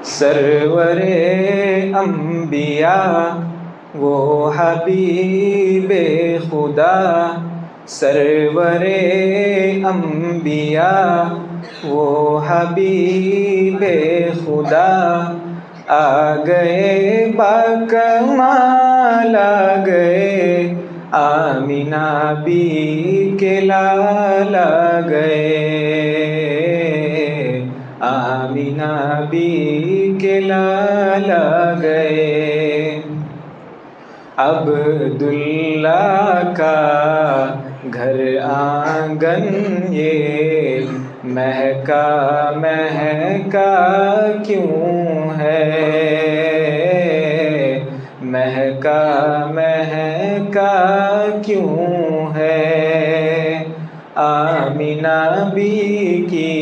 سرور انبیاء وہ حبیب خدا، سرور انبیاء وہ حبیب خدا، آ گئے باکمال آ گئے، آمینہ بی کے لال آ گئے، آمینہ بی کے لال آ گئے۔ عبداللہ کا گھر آنگن یہ مہکا مہکا کیوں ہے، مہکا مہکا کیوں ہے، آمینہ بی کی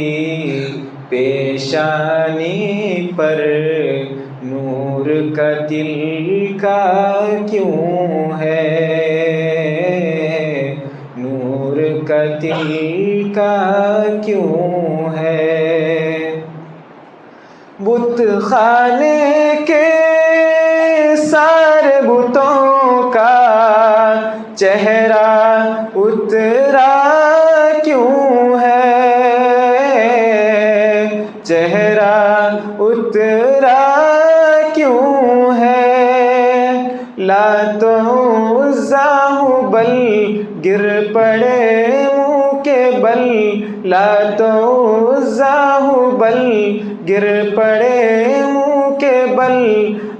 پیشانی پر نور کا تلکا کیوں ہے، نور کا تلکا کیوں ہے۔ بت خانے کے سارے بتوں کا چہرہ اترا کیوں ہے، چہرہ اترا کیوں ہے، لات و عزیٰ ہبل گر پڑے منہ کے بل، لات و عزیٰ ہبل گر پڑے منہ کے بل،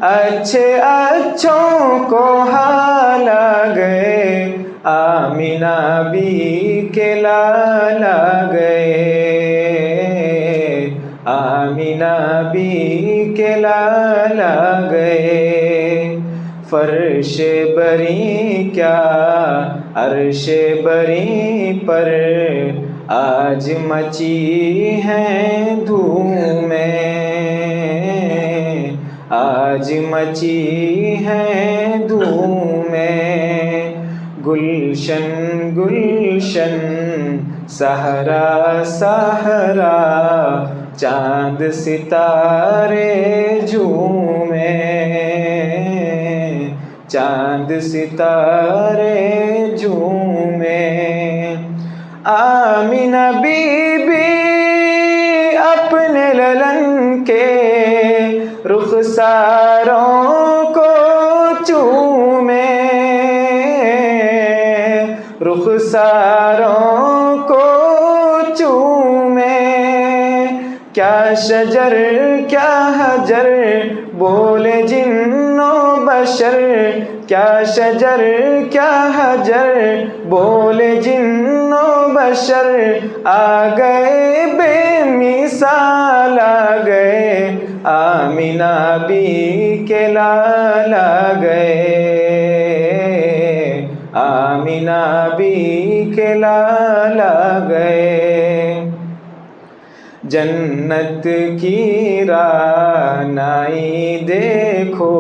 اچھے اچھوں کو حال آ گئے، آمینہ بی کے لال آ گئے، آمینہ بی کے لال آ گئے۔ فرش بری کیا عرش بری پر آج مچی ہیں دھومیں، آج مچی ہیں دھومیں، گلشن گلشن صحرا صحرا چاند ستارے جھومیں، چاند ستارے جھومیں، آمینہ بی بی اپنے للن کے رخساروں کو چومیں، رخساروں کو چومیں، کیا شجر کیا حجر بولے جن و بشر، کیا شجر کیا حجر بولے جن و بشر، آ گئے بے مثال آ گئے، آمینہ بی کے لال آ گئے، آمینہ بی کے لال آ گئے۔ جنت کی رانائی دیکھو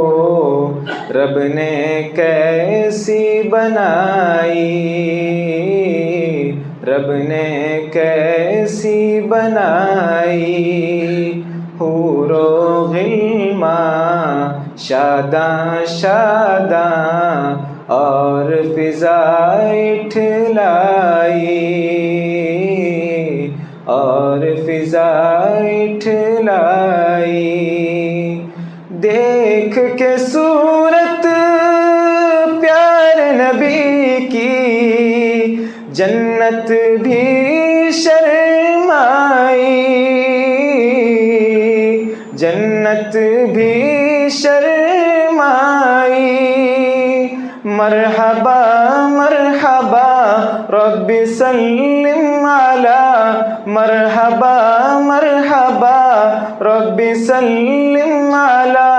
رب نے کیسی بنائی، رب نے کیسی بنائی، حور و غلمان شاداں شاداں اور فضا اٹھلائی، اور فضا اٹھلائی، دیکھ کے صورت پیارے نبی کی جنت بھی شرمائی، جنت بھی شرمائی، مرحبا مرحبا رب سلم علی، مرحبا مرحبا رب سلم علی،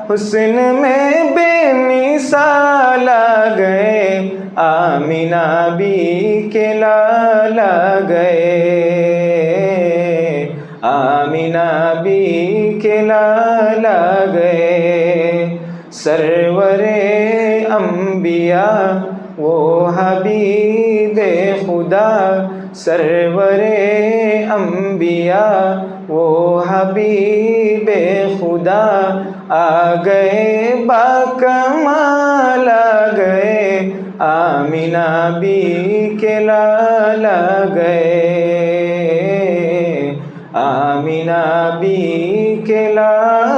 حسن میں بے مثال آ گئے، آمینہ بی کے لال آ گئے، آمینہ بی کے لال آ گئے۔ سرور انبیاء وہ حبیب خدا، سرور انبیاء وہ حبیب بے خدا آ گئے باکمال آ گئے آمینہ بی کے لال آ گئے آمینہ بی کے لال